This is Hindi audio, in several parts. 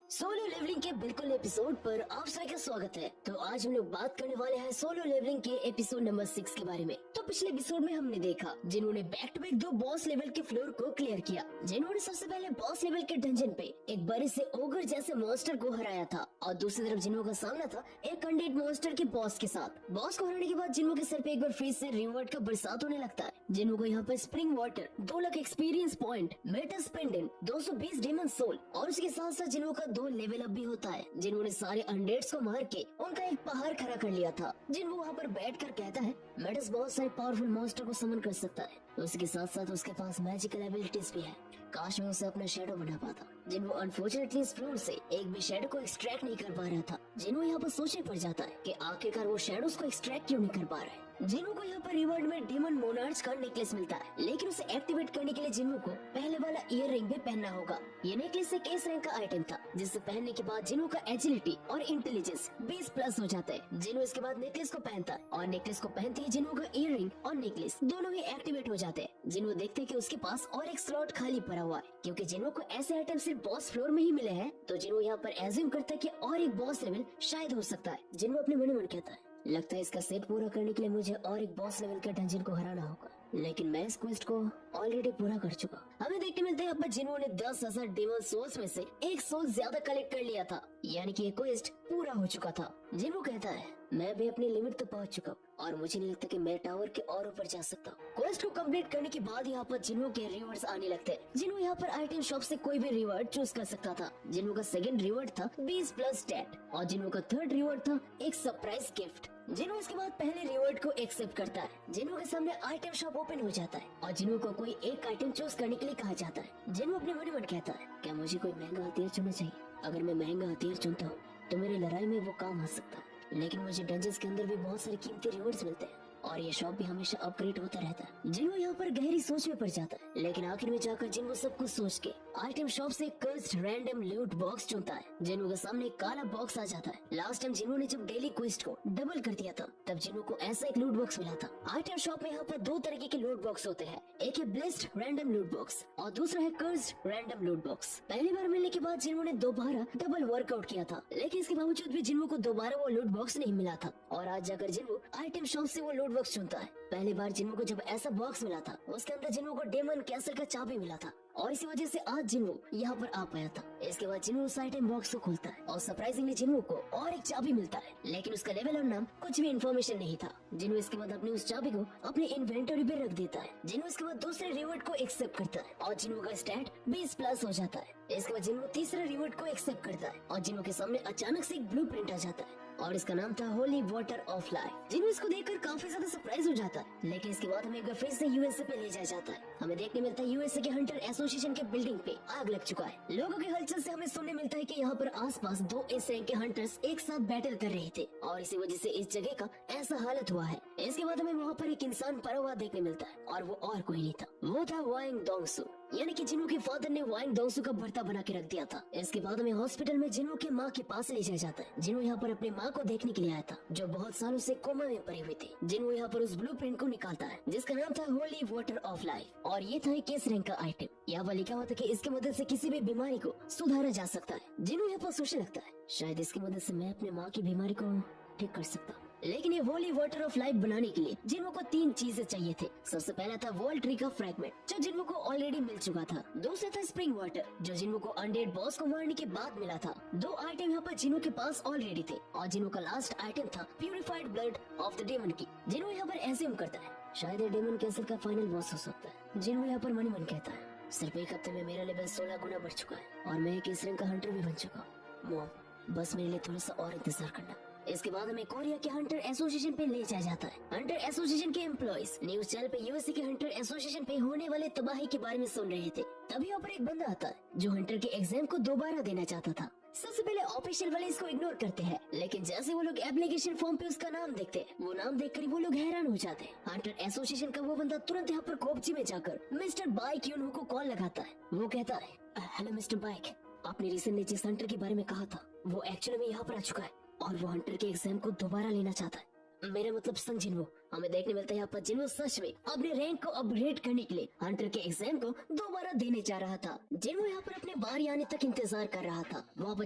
सोलो लेवलिंग के बिल्कुल एपिसोड पर आप सभी का स्वागत है। तो आज हम लोग बात करने वाले हैं सोलो लेवलिंग के एपिसोड नंबर 6 के बारे में। तो पिछले एपिसोड में हमने देखा जिन्होंने back to back 2 boss level के फ्लोर को क्लियर किया। जिन्होंने सबसे पहले बॉस लेवल के डंजन पे एक बड़े से ओगर जैसे मॉन्स्टर को हराया था और दूसरी तरफ जिन्हों का सामना था एक अनडेड मॉन्स्टर के बॉस के साथ। बॉस को हराने के बाद जिन्हों के सर पे एक बार फिर से रिवॉर्ड का बरसात होने लगता है। जिन्हों को यहाँ पर spring water, 2 lakh experience point, मेटस पेंडेंट, 220 डेमन सोल और उसके साथ साथ जिन्हों का 2 लेवल अप भी होता है। जिन्होंने सारे अनडेड्स को मार के उनका एक पहाड़ खड़ा कर लिया था। जिन्हों वहाँ पर बैठ कर कहता है मेटस बहुत सारे पावरफुल मॉन्स्टर को समन कर सकता है। उसके साथ साथ उसके पास मैजिकल एबिलिटीज भी है। काश मैं उसे अपना शैडो बना पाता। जिन्हों अनफॉर्चुनेटली इस फ्लोर से एक भी शैडो को एक्सट्रैक्ट नहीं कर पा रहा था। जिन्हों यहाँ पर सोचने पड़ जाता है कि आखिरकार वो शैडोज को एक्सट्रैक्ट क्यों नहीं कर पा रहा है। जिन्हों को यहाँ पर रिवॉर्ड में डेमन मोनार्च का नेकलेस मिलता है, लेकिन उसे एक्टिवेट करने के लिए जिन्हों को पहले वाला ईयर रिंग भी पहनना होगा। ये नेकलेस एक एस रैंक का आइटम था जिसे पहनने के बाद जिन्हों का एजिलिटी और इंटेलिजेंस 20+ हो जाता है। जिन्हों इसके बाद नेकलेस को पहनता है और नेकलेस को पहनते ही जिन्हों का ईयर रिंग और नेकलेस दोनों ही एक्टिवेट हो जाते हैं। जिन्हों देखते हैं कि उसके पास और एक स्लॉट खाली पड़ा हुआ है। क्योंकि जिन्हों को ऐसे आइटम सिर्फ बॉस फ्लोर में ही मिले हैं, तो जिन्हों यहाँ पर एज्यूम करता है कि और एक बॉस लेवल शायद हो सकता है। जिन्हों अपने मन में कहता है लगता है इसका सेट पूरा करने के लिए मुझे और एक बॉस लेवल के डंजन को हराना होगा, लेकिन मैं इस क्वेस्ट को ऑलरेडी पूरा कर चुका। हमें देखने मिलते हैं यहाँ पर जिन्होंने 10,000 डेमन सोल्स में से एक सोल ज्यादा कलेक्ट कर लिया था, यानी कि ये क्वेस्ट पूरा हो चुका था। जिन्हों कहता है मैं भी अपनी लिमिट तक पहुंच चुका और मुझे नहीं लगता कि मैं टावर के और ऊपर जा सकता हूँ। क्वेस्ट को कंप्लीट करने के बाद यहाँ पर जिन्हों के रिवॉर्ड्स आने लगते हैं। जिन्हों यहाँ पर आइटम शॉप से कोई भी रिवॉर्ड चूज कर सकता था। जिन्हों का सेकंड रिवॉर्ड था 20+ स्टैट और जिन्हों का थर्ड रिवॉर्ड था एक सरप्राइज गिफ्ट। जिन्हों इसके बाद पहले रिवॉर्ड को एक्सेप्ट करता है। जिन्हों के सामने आइटम शॉप ओपन हो जाता है और जिन्हों को कोई एक आइटम चूज करने के लिए कहा जाता है। जिन्हों अपने मन कहता है क्या मुझे कोई महंगा हथियार चुनना चाहिए। अगर मैं महंगा हथियार चुनता हूँ तो मेरी लड़ाई में वो काम आ सकता है, लेकिन मुझे डंजन्स के अंदर भी बहुत सारे कीमती रिवॉर्ड्स मिलते हैं और ये शॉप भी हमेशा अपग्रेड होता रहता है। जिन्हों यहाँ पर गहरी सोच में पड़ जाता है, लेकिन आखिर में जाकर जिन्हों सब कुछ सोच के आइटम शॉप से कर्स्ड रैंडम लूट बॉक्स चुनता है। जिन्हों के सामने एक काला बॉक्स आ जाता है। लास्ट टाइम जिन्हों ने जब डेली क्वेस्ट को डबल कर दिया था तब जिन्हों को ऐसा एक लूट बॉक्स मिला था। आइटम शॉप में यहाँ पर 2 तरीके के लूट बॉक्स होते हैं, एक है ब्लेस्ड रैंडम लूट बॉक्स और दूसरा है कर्स्ड रैंडम लूट बॉक्स। पहली बार मिलने के बाद जिन्होंने दोबारा डबल वर्कआउट किया था, लेकिन इसके बावजूद भी जिन्हों को दोबारा वो लूट बॉक्स नहीं मिला था और आज जाकर जिन्हों आइटम शॉप से वो लूट बॉक्स चुनता है। पहली बार जिन्हों को जब ऐसा बॉक्स मिला था उसके अंदर जिन्हों को डेमन कैसल का चाबी मिला था और इसी वजह से आज जिन्हों यहाँ पर आ पाया था। इसके बाद जिन्हों उस आइटम बॉक्स को खोलता है और सरप्राइजिंगली जिन्हों को और एक चाबी मिलता है, लेकिन उसका लेवल और नाम कुछ भी इन्फॉर्मेशन नहीं था। जिन्हों इसके बाद अपनी उस चाबी को अपने इन्वेंटरी पे रख देता है। जिन्हों इसके बाद दूसरे रिवॉर्ड को एक्सेप्ट करता है और जिन्हों का स्टैट 20+ हो जाता है। इसके बाद जिन्हों तीसरे रिवॉर्ड को एक्सेप्ट करता है और जिन्हों के सामने अचानक से एक ब्लूप्रिंट आ जाता है और इसका नाम था होली वाटर ऑफ लाइफ। जिन्हों इसको देखकर काफी ज्यादा सरप्राइज हो जाता है, लेकिन इसके बाद हमें एक बार फिर से यूएसए पे ले जाया जाता है। हमें देखने मिलता है यूएसए के हंटर एसोसिएशन के बिल्डिंग पे आग लग चुका है। लोगों के हलचल से हमें सुनने मिलता है कि यहाँ पर आसपास 2 एस रैंक के हंटर्स एक साथ बैटल कर रहे थे और इसी वजह से इस जगह का ऐसा हालत हुआ है। इसके बाद हमें वहाँ पर एक इंसान पड़ा हुआ देखने मिलता है और वो और कोई नहीं था, वो था वाइंग डोंगसू, यानी कि जिन्हों के फादर ने वाइंग डोंगसू का भर्ता बना के रख दिया था। इसके बाद हमें हॉस्पिटल में जिन्हों के माँ के पास ले जाया जाता है। जिन्हों यहाँ पर अपनी माँ को देखने के लिए आया था जो बहुत सालों से कोमा में पड़ी हुई थी। जिन्हों यहाँ पर उस ब्लूप्रिंट को निकालता है जिसका नाम था होली वाटर ऑफ लाइफ और ये था एक एस रैंक का आइटम। यहाँ पर लिखा हुआ था कि इसकी मदद से किसी भी बीमारी को सुधारा जा सकता है। जिन्हों यहाँ पर सोचने लगता है शायद इसकी मदद से मैं अपनी माँ की बीमारी को ठीक कर सकता हूँ। लेकिन ये होली वाटर ऑफ लाइफ बनाने के लिए जिन्हों को 3 चीजें चाहिए थे। सबसे पहला था वॉल ट्री का फ्रैगमेंट जो जिन्हों को ऑलरेडी मिल चुका था। दूसरा था स्प्रिंग वाटर जो जिन्हों को अनडेड बॉस को मारने के बाद मिला था। 2 आइटम यहाँ पर जिन्हों के पास ऑलरेडी थे और जिन्हों का लास्ट आइटम था purified blood of the demon की। जिन्हों यहाँ पर एज्यूम करता है शायद ये डेमन कैसल का फाइनल बॉस हो सकता है। जिन्हों यहाँ पर मन कहता है सिर्फ एक हफ्ते में मेरा लेवल 16 गुना बढ़ चुका है और मैं एक इस रैंक का हंटर भी बन चुका हूँ। मॉम बस मेरे लिए थोड़ा सा और इंतजार करना। इसके बाद हमें कोरिया के हंटर एसोसिएशन पे ले जाया जाता है। हंटर एसोसिएशन के एम्प्लॉइज न्यूज चैनल पे यूएसए के हंटर एसोसिएशन पे होने वाले तबाही के बारे में सुन रहे थे। तभी यहाँ पर एक बंदा आता है जो हंटर के एग्जाम को दोबारा देना चाहता था। सबसे पहले ऑफिशियल वाले इसको इग्नोर करते हैं, लेकिन जैसे वो लोग एप्लीकेशन फॉर्म पे उसका नाम देखते हैं, वो नाम देखकर वो लोग हैरान हो जाते हैं। हंटर एसोसिएशन का वो बंदा तुरंत यहाँ पर कोपची में जाकर मिस्टर बाइक यूनहो को कॉल लगाता है। वो कहता है हेलो मिस्टर बाइक, आपने रिसेंटली जिस हंटर के बारे में कहा था वो एक्चुअली में यहाँ पर आ चुका है और वो हंटर के एग्जाम को दोबारा लेना चाहता है। मेरा मतलब समझिन, वो हमें देखने मिलता है यहाँ पर जिन्हों सच में अपने रैंक को अपग्रेड करने के लिए हंटर के एग्जाम को दोबारा देने जा रहा था। जिन्हों यहाँ पर अपने बारी आने तक इंतजार कर रहा था। वहाँ पर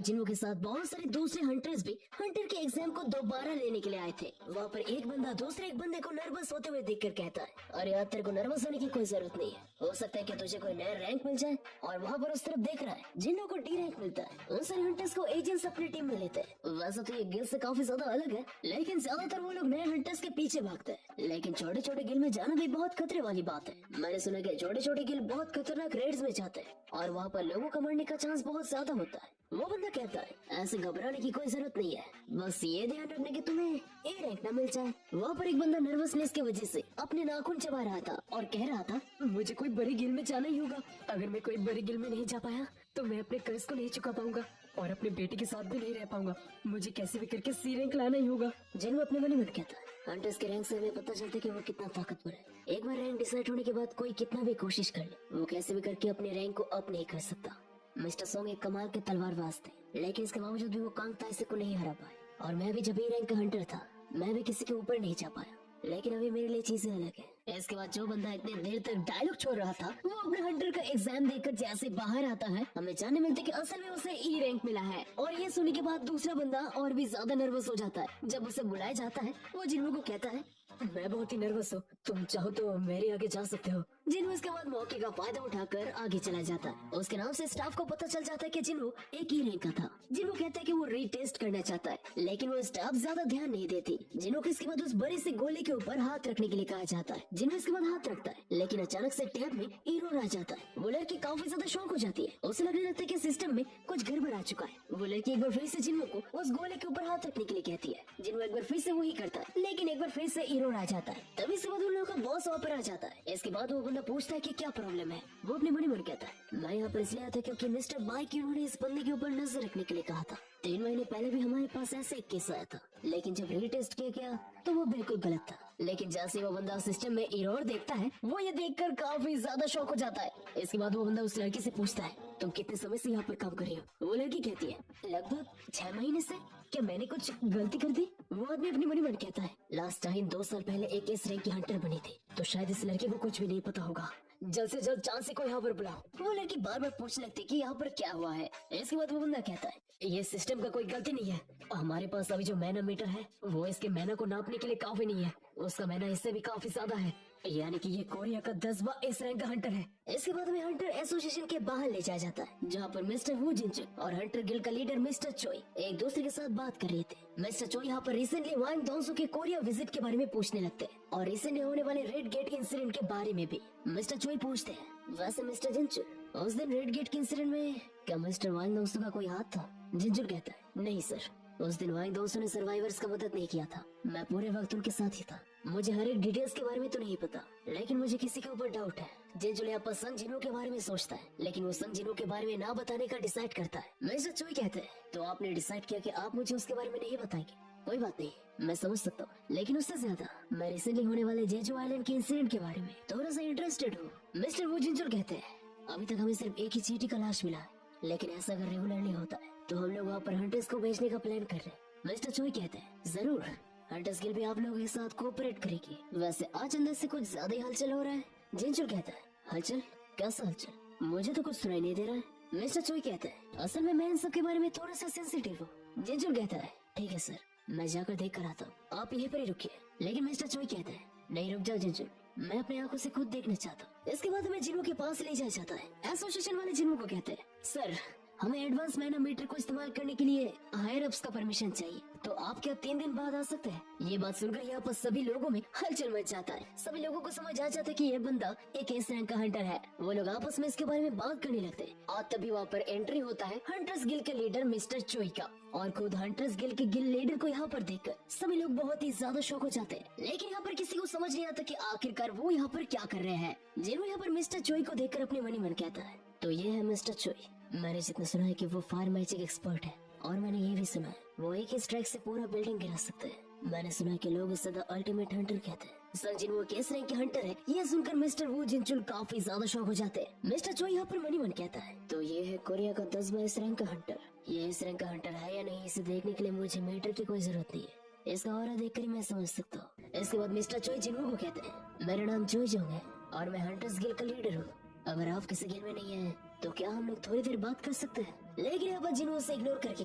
जिन्हों के साथ बहुत सारे दूसरे हंटर्स भी हंटर के एग्जाम को दोबारा लेने के लिए आए थे। वहाँ पर एक बंदा दूसरे एक बंदे को नर्वस होते हुए देखकर कहता है, अरे यार तेरे को नर्वस होने की कोई जरूरत नहीं है, हो सकता है कि तुझे कोई नया रैंक मिल जाए। और वहाँ पर उस तरफ देख रहा है जिन्हों को डी रैंक मिलता है। उन सारे हंटर्स को एजेंट्स अपनी टीम में लेते हैं। वैसे तो ये गिल्ड से काफी ज्यादा अलग है, लेकिन ज्यादातर वो लोग नए हंटर्स के पीछे भागते हैं। लेकिन छोटे छोटे गिल्ड में जाना भी बहुत खतरे वाली बात है। मैंने सुना कि छोटे छोटे गिल्ड बहुत खतरनाक रेड्स में जाते हैं और वहाँ पर लोगों का मरने का चांस बहुत ज्यादा होता है। वो बंदा कहता है ऐसे घबराने की कोई जरूरत नहीं है, बस ये ध्यान रखने की तुम्हें ए रैंक न मिल जाए। वहाँ पर एक बंदा नर्वसनेस की वजह से अपने नाखून चबा रहा था और कह रहा था, मुझे कोई बड़ी गिल्ड में जाना ही होगा। अगर मैं कोई बड़ी गिल्ड में नहीं जा पाया तो मैं अपने कर्ज को नहीं चुका पाऊंगा और अपने बेटे के साथ भी नहीं रह पाऊंगा। मुझे कैसे भी करके सी रैंक लाना ही होगा। जिन अपने मन में कहता है। हंटर्स के रैंक से हमें पता चलता है कि वो कितना ताकतवर है। एक बार रैंक डिसाइड होने के बाद कोई कितना भी कोशिश कर ले, वो कैसे भी करके अपने रैंक को अप नहीं कर सकता। मिस्टर सोंग एक कमाल के तलवारबाज थे, लेकिन इसके बावजूद भी वो कांग ताइसे को नहीं हरा पाए। और मैं भी जब ए रैंक का हंटर था, मैं भी किसी के ऊपर नहीं जा पाया। लेकिन अभी मेरे लिए चीजें अलग है। इसके बाद जो बंदा इतने देर तक डायलॉग छोड़ रहा था, वो अपने हंटर का एग्जाम देकर जैसे बाहर आता है, हमें जानने मिलते कि असल में उसे ई रैंक मिला है। और ये सुनने के बाद दूसरा बंदा और भी ज्यादा नर्वस हो जाता है। जब उसे बुलाया जाता है, वो जिन्हों को कहता है, मैं बहुत ही नर्वस हूँ, तुम चाहो तो मेरे आगे जा सकते हो। जिन्हों इसके बाद मौके का फायदा उठाकर आगे चला जाता है। उसके नाम से स्टाफ को पता चल जाता है कि जिन्हों एक ही रैंक का था। जिन्हों कहता है कि वो रीटेस्ट करना चाहता है, लेकिन वो स्टाफ ज्यादा ध्यान नहीं देती। जिन्हों को इसके बाद उस बड़े से गोले के ऊपर हाथ रखने के लिए कहा जाता है। जिन्हों इसके बाद हाथ रखता है, लेकिन अचानक से टैब में एरर आ जाता है। वो लड़की काफी ज्यादा शॉक हो जाती है। उसे लगने लगता है कि सिस्टम में कुछ गड़बड़ आ चुका है। वो लड़की एक बार फिर से जिन्हों को उस गोले के ऊपर हाथ रखने के लिए कहती है। जिन्हों एक बार फिर से वही करता है, लेकिन एक बार फिर से एरर आ जाता है। तभी से बाद उन लोगों का बॉस वहाँ पर आ जाता है। इसके बाद वो बंदा पूछता है कि क्या प्रॉब्लम है। वो अपने मन में कहता है, मैं यहाँ पर इसलिए आया था क्योंकि मिस्टर बाइक उन्होंने इस बंदे के ऊपर नजर रखने के लिए कहा था। 3 महीने पहले भी हमारे पास ऐसे एक केस आया था, लेकिन जब रीटेस्ट किया गया तो वो बिल्कुल गलत था। लेकिन जैसे वो बंदा सिस्टम में एरर देखता है, वो ये देखकर काफी ज्यादा शॉक हो जाता है। इसके बाद वो बंदा उस लड़की से पूछता है, तुम कितने समय से यहाँ पर काम कर रही हो? वो लड़की कहती है, लगभग 6 महीने से। क्या मैंने कुछ गलती कर दी? वो आदमी अपनी मन मन कहता है, लास्ट टाइम 2 साल पहले एक इस रैंक की हंटर बनी थी, तो शायद इस लड़के को कुछ भी नहीं पता होगा। जल्द से जल्द चांसी को यहाँ पर बुलाओ। वो लड़की बार बार पूछने लगती कि यहाँ पर क्या हुआ है। इसके बाद वो बंदा कहता है, ये सिस्टम का कोई गलती नहीं है। हमारे पास अभी जो मैना मीटर है, वो इसके मैना को नापने के लिए काफी नहीं है। उसका मैना इससे भी काफी ज्यादा है, यानी कि ये कोरिया का 10वां इस रैंक का हंटर है। इसके बाद हमें हंटर एसोसिएशन के बाहर ले जाया जाता है, जहाँ पर मिस्टर वू जिनचू और हंटर गिल्ड का लीडर मिस्टर चोई एक दूसरे के साथ बात कर रहे थे। मिस्टर चोई यहाँ पर रिसेंटली वांग दोंसू के कोरिया विजिट के बारे में पूछने लगते हैं और रिसेंटली होने वाले रेड गेट इंसिडेंट के बारे में भी। मिस्टर चोई पूछते हैं, वैसे मिस्टर जिनचू, उस दिन रेड गेट के इंसिडेंट में क्या मिस्टर वांग दोंसू का कोई हाथ था? जिनचू कहता है, नहीं सर, उस दिन वांग दोंसू ने सर्वाइवर्स का मदद नहीं किया था। मैं पूरे वक्त उनके साथ ही था। मुझे हर एक डिटेल्स के बारे में तो नहीं पता, लेकिन मुझे किसी के ऊपर डाउट है। जिनचू यहाँ पर सन जिनो के बारे में सोचता है, लेकिन वो सन जिनो के बारे में ना बताने का डिसाइड करता है। मिस्टर चोई कहते हैं, तो आपने डिसाइड किया कि आप मुझे उसके बारे में नहीं बताएंगे? कोई बात नहीं, मैं समझ सकता हूँ, लेकिन उससे ज्यादा मैं रिसेंटली होने वाले जेजू आइलैंड के इंसिडेंट के बारे में थोड़ा सा इंटरेस्टेड हूँ। मिस्टर वू जिनचू कहते हैं, अभी तक हमें सिर्फ एक ही चीटी का लाश मिला है, लेकिन ऐसा अगर रेगुलरली होता है तो हम लोग वहाँ पर हंटर्स को भेजने का प्लान कर रहे हैं। मिस्टर चोई कहते हैं, जरूर, हंटर्स गिल्ड भी आप लोगों के साथ कोऑपरेट करेगी। वैसे आज अंदर से कुछ ज्यादा ही हलचल हो रहा है। जिनचू कहता है, हलचल? कैसा हलचल? मुझे तो कुछ सुनाई नहीं दे रहा है। मिस्टर चोई कहते हैं, असल में मैं इन सब के बारे में थोड़ा सा सेंसिटिव हूँ। जिनचू कहता है, ठीक है सर, मैं जाकर देख कर आता हूँ, आप यहीं पर ही रुकिए। लेकिन मिस्टर चोई कहते हैं, नहीं रुक जाओ जिनचू, मैं अपनी आंखों से खुद देखना चाहता हूँ। इसके बाद हमें जिनों के पास ले जाया जाता है। एसोसिएशन वाले जिनों को कहते हैं, सर, हमें एडवांस मैनोमीटर को इस्तेमाल करने के लिए हायर अप्स का परमिशन चाहिए, तो आप क्या 3 दिन बाद आ सकते हैं? ये बात सुनकर यहाँ पर सभी लोगों में हलचल मच जाता है। सभी लोगों को समझ आ जाता है कि ये बंदा एक एस रैंक का हंटर है। वो लोग आपस में इसके बारे में बात करने लगते हैं और तभी वहाँ पर एंट्री होता है हंटर्स गिल्ड के लीडर मिस्टर चोई का। और खुद हंटर्स गिल्ड के गिल्ड लीडर को यहाँ पर देखकर सभी लोग बहुत ही ज्यादा शॉक हो जाते हैं। लेकिन यहाँ पर किसी को समझ नहीं आता कि आखिरकार वो यहाँ पर क्या कर रहे हैं। जिन्हों यहाँ पर मिस्टर चोई को देखकर अपने मन ही मन कहता है, तो ये है मिस्टर चोई। मैंने जितना सुना है कि वो फायर मैजिक एक्सपर्ट है, और मैंने ये भी सुना है वो एक ही स्ट्राइक से पूरा बिल्डिंग गिरा सकते हैं। मैंने सुना है कि लोग इसे द अल्टीमेट हंटर कहते हैं। सर जिन्हों केस रैंक के हंटर है, ये सुनकर मिस्टर वू जिनचू काफी ज्यादा शॉक हो जाते हैं। मिस्टर चोई यहाँ पर मनी मन कहता है, तो ये है कोरिया का 10वां इस रैंक का हंटर। ये इस रैंक का हंटर है या नहीं, इसे देखने के लिए मुझे मीटर की कोई जरूरत नहीं है। इसका ऑरा देखकर ही मैं समझ सकता हूँ इसके बाद मिस्टर चोई जिन्हो को कहते हैं, मेरा नाम चोई जोंग है और मैं हंटर्स गिल्ड का लीडर हूँ। अगर आप किसी गिल्ड में नहीं है तो क्या हम लोग थोड़ी देर बात कर सकते हैं? लेकिन यहाँ पर जिन्हो उसे इग्नोर करके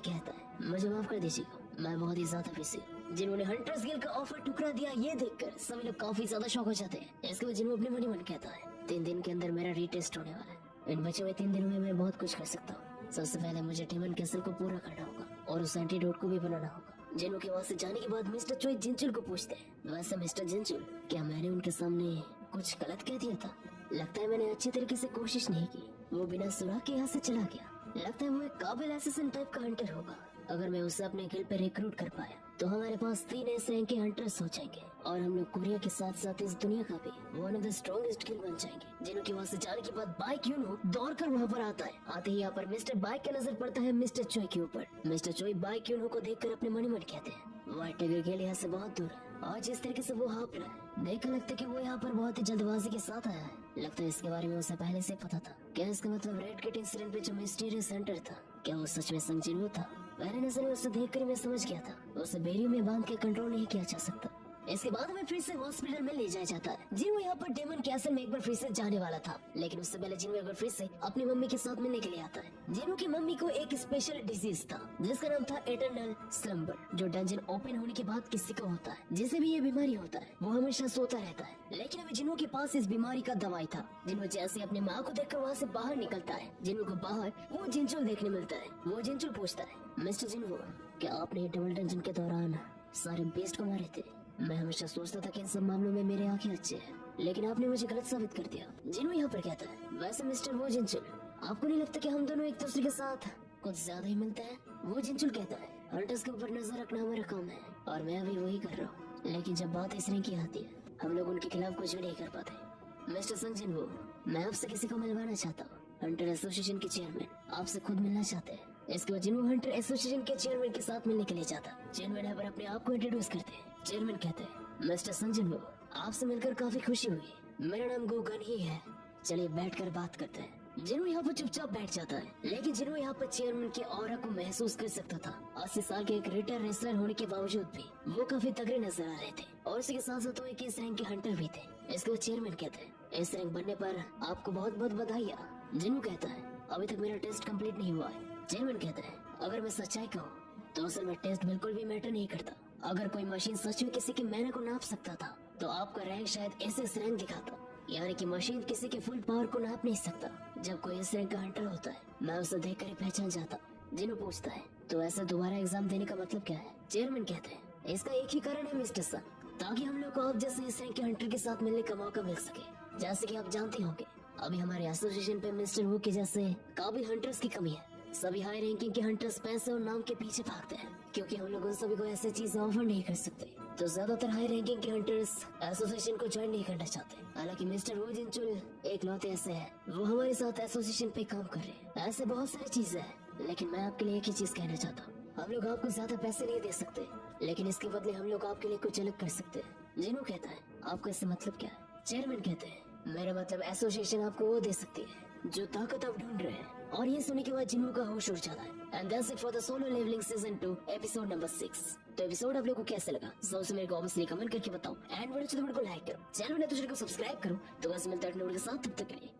कहता है, मुझे माफ कर दीजिएगा, मैं बहुत ही ज्यादा बिजी हूँ। जिन्होंने हंटर्स गिल्ड का ऑफर ठुकरा दिया ये देखकर सभी लोग काफी ज्यादा शॉक हो जाते हैं। इसके बाद जिन्हो अपने मन ही मन कहता है, 3 दिन के अंदर मेरा रीटेस्ट होने वाला है। इन बचे हुए 3 दिनों में मैं बहुत कुछ कर सकता हूँ। सबसे पहले मुझे डेमन कैसल को पूरा करना होगा और उस एंटीडोट को भी बनाना होगा। जिन्हो के वहाँ से जाने के बाद मिस्टर चोई जिंचुल को पूछते हैं, वैसे मिस्टर जिंचुल, क्या मैंने उनके सामने कुछ गलत कह दिया था? लगता है मैंने अच्छी तरीके से कोशिश नहीं की। वो बिना सुराग के यहाँ से चला गया। लगता है वो एक काबिल असैसिन टाइप का हंटर होगा। अगर मैं उसे अपने गिल्ड पे रिक्रूट कर पाया तो हमारे पास 3 ऐसे रैंक के हंटर्स हो जाएंगे और हम लोग कोरिया के साथ साथ इस दुनिया का भी one of the strongest guild बन जाएंगे। जिन्हों के वहाँ से जाने के बाद बाइक यूनो दौड़ कर वहाँ पर आता है। आते ही यहाँ पर मिस्टर बाइक का नजर पड़ता है मिस्टर चोई के ऊपर। मिस्टर चोई बाइक यूनो को देखकर अपने मन ही मन कहते हैं, व्हाइट टाइगर गिल्ड यहाँ से बहुत दूर है और जिस तरीके से वो हाँप रहा है देखकर लगता है कि वो यहाँ पर बहुत ही जल्दबाजी के साथ आया है। लगता है इसके बारे में उसे पहले से पता था। क्या इसका मतलब रेड गेट इंसिडेंट पे जो मिस्टीरियस हंटर था, क्या वो सच में संग जिन्हो था? पहले नजर में उसे देखकर मैं समझ गया था उसे बेरियो में बांध के कंट्रोल नहीं किया जा सकता। इसके बाद हमें फिर से हॉस्पिटल में ले जाया जाता है। जिन्हो यहाँ पर डेमन कैसल में एक बार फिर से जाने वाला था, लेकिन उससे पहले जिन्हो एक बार फिर से अपनी मम्मी के साथ मिलने के लिए आता है। जिन्हो की मम्मी को एक स्पेशल डिजीज था जिसका नाम था एटर्नल स्लम्बर, जो डंजन ओपन होने के बाद किसी को होता है। जिसे भी ये बीमारी होता है वो हमेशा सोता रहता है। लेकिन अभी जिन्हो के पास इस बीमारी का दवाई था। जिन्हो जैसे अपनी माँ को देखकर वहाँ से बाहर निकलता है, जिन्हो को बाहर वो जिंचुल देखने मिलता है। वो जिंचुल पूछता है, मिस्टर जिन्हो, क्या आपने डबल डंजन के दौरान सारे बेस्ट को मारे थे? मैं हमेशा सोचता था कि इन सब मामलों में मेरे आंखें अच्छे हैं, लेकिन आपने मुझे गलत साबित कर दिया। जिन्हो यहाँ पर कहता है, वैसे मिस्टर वो जिंचुल, आपको नहीं लगता कि हम दोनों एक दूसरे के साथ कुछ ज्यादा ही मिलते हैं? वो जिंचुल कहता है, हंटर्स के ऊपर नजर रखना हमारा काम है और मैं अभी वही कर रहा हूँ, लेकिन जब बात इस रैंक की आती है हम लोग उनके खिलाफ कुछ भी नहीं कर पाते। मिस्टर संग जिन्हो, मैं आपसे किसी को मिलवाना चाहता हूँ। हंटर एसोसिएशन के चेयरमैन आपसे खुद मिलना चाहते हैं। इसके बाद जिन्हो हंटर एसोसिएशन के चेयरमैन के साथ मिलने के लिए जाता। चेयरमैन यहाँ पर अपने आप को इंट्रोड्यूस करते हैं। चेयरमैन कहते हैं, मिस्टर संग जिन्हो, आपसे मिलकर काफी खुशी हुई। मेरा नाम गोगन ही है, चलिए बैठकर बात करते हैं। जिन्हो यहाँ पर चुपचाप बैठ जाता है, लेकिन जिन्हो यहाँ पर चेयरमैन के ऑरा को महसूस कर सकता था। 80 साल के एक रिटायर रेसलर होने के बावजूद भी वो काफी तगड़े नजर आ रहे थे और उसी के साथ साथ वो एक इस रैंक के हंटर भी थे। इसके बाद चेयरमैन कहते हैं, इस रैंक बनने पर आपको बहुत बहुत बधाइयाँ। जिन्हो कहता है, अभी तक मेरा टेस्ट कंप्लीट नहीं हुआ है। चेयरमैन कहता है, अगर मैं सच्चाई कहूँ तो असल में टेस्ट बिल्कुल भी मैटर नहीं करता। अगर कोई मशीन सच में किसी के मैनर को नाप सकता था तो आपका रैंक शायद इस रैंक दिखाता, यानी कि मशीन किसी के फुल पावर को नाप नहीं सकता। जब कोई इस रैंक का हंटर होता है मैं उसे देखकर ही पहचान जाता। जिन्हो पूछता है, तो ऐसा दोबारा एग्जाम देने का मतलब क्या है? चेयरमैन कहते हैं, इसका एक ही कारण है मिस्टर सन, ताकि हम लोग को आप जैसे इस रैंक के हंटर के साथ मिलने का मौका मिल सके। जैसे कि आप जानते होंगे अभी हमारे एसोसिएशन पे मिस्टर वो के जैसे काबिल हंटर्स की कमी है। सभी हाई रैंकिंग के हंटर्स पैसे और नाम के पीछे भागते हैं क्योंकि हम लोग उन सभी को ऐसी चीजें ऑफर नहीं कर सकते। तो ज्यादातर हाई रैंकिंग के हंटर्स एसोसिएशन को ज्वाइन नहीं करना चाहते। हालांकि मिस्टर वो जिंचुल एक लौते ऐसे हैं, वो हमारे साथ एसोसिएशन पे काम कर रहे हैं। ऐसे बहुत सारी चीजें हैं, लेकिन मैं आपके लिए एक ही चीज कहना चाहता हूँ, हम लोग आपको ज्यादा पैसे नहीं दे सकते, लेकिन इसके बदले हम लोग आपके लिए कुछ अलग कर सकते हैं। जिन्हो कहता है, आपको इससे मतलब क्या है? चेयरमैन कहते हैं, मेरा मतलब एसोसिएशन आपको वो दे सकती है जो ताकत आप ढूंढ रहे हैं। और ये सुनने के बाद जिन्हो का होश उड़ जाता है। And that's it for the Solo Leveling season 2 episode number 6। तो एपिसोड आप लोगों को कैसे लगा सबसे मेरे को ऑब्वियसली कमेंट करके बताओ। एंड वीडियो को लाइक करो, चैनल ने तो सब्सक्राइब करो। तो बस मिलते हैं नोट के साथ, तब तक के लिए